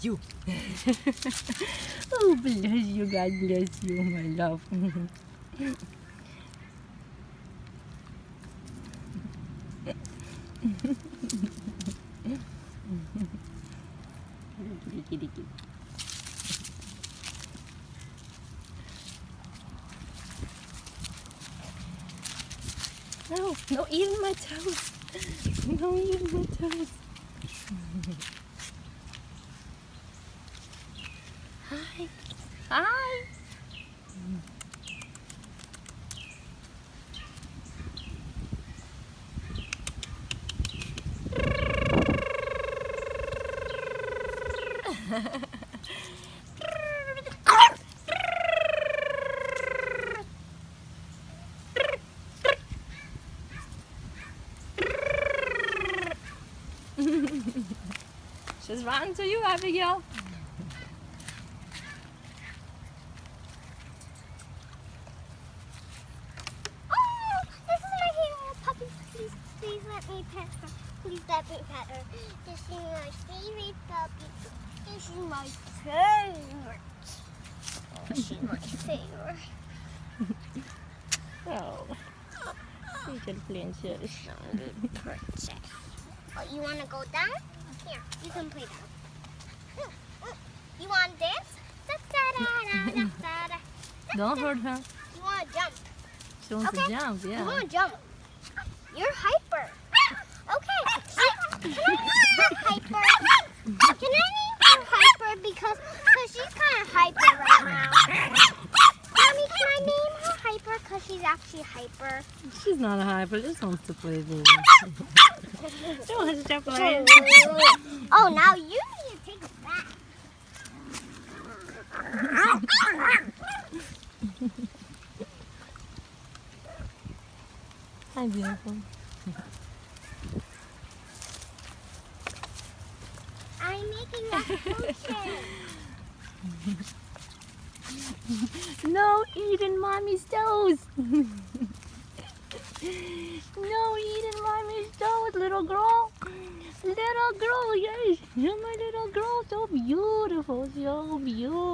you. Oh, bless you. God bless you, my love. Kitty. No, no eating my toes. No eating my toes. Hi. Hi. She's running to you, Abigail. Oh, this is my favorite puppy. Please let me pet her. Please let me pet her. This is my favorite puppy. This is my favorite. Oh, she's my favorite. Oh. Little princess. Princess. Oh, you want to go down? Here, you can play down. You want this? Da-da-da-da-da-da. Don't hurt her. You want to jump? She wants Okay. to jump, You yeah. want to jump? You're hyper. Okay. Can I name her hyper? Can I name her hyper because she's kind of hyper right now? Mommy, can I name her hyper because she's actually hyper? She's not a hyper, just wants to play, baby. She wants to play. Oh, now you need to take it back. Hi, beautiful. I'm making a potion. No eating mommy's toes. No eating mommy's toes, little girl. Little girl, yes. You're my little girl. So beautiful, so beautiful.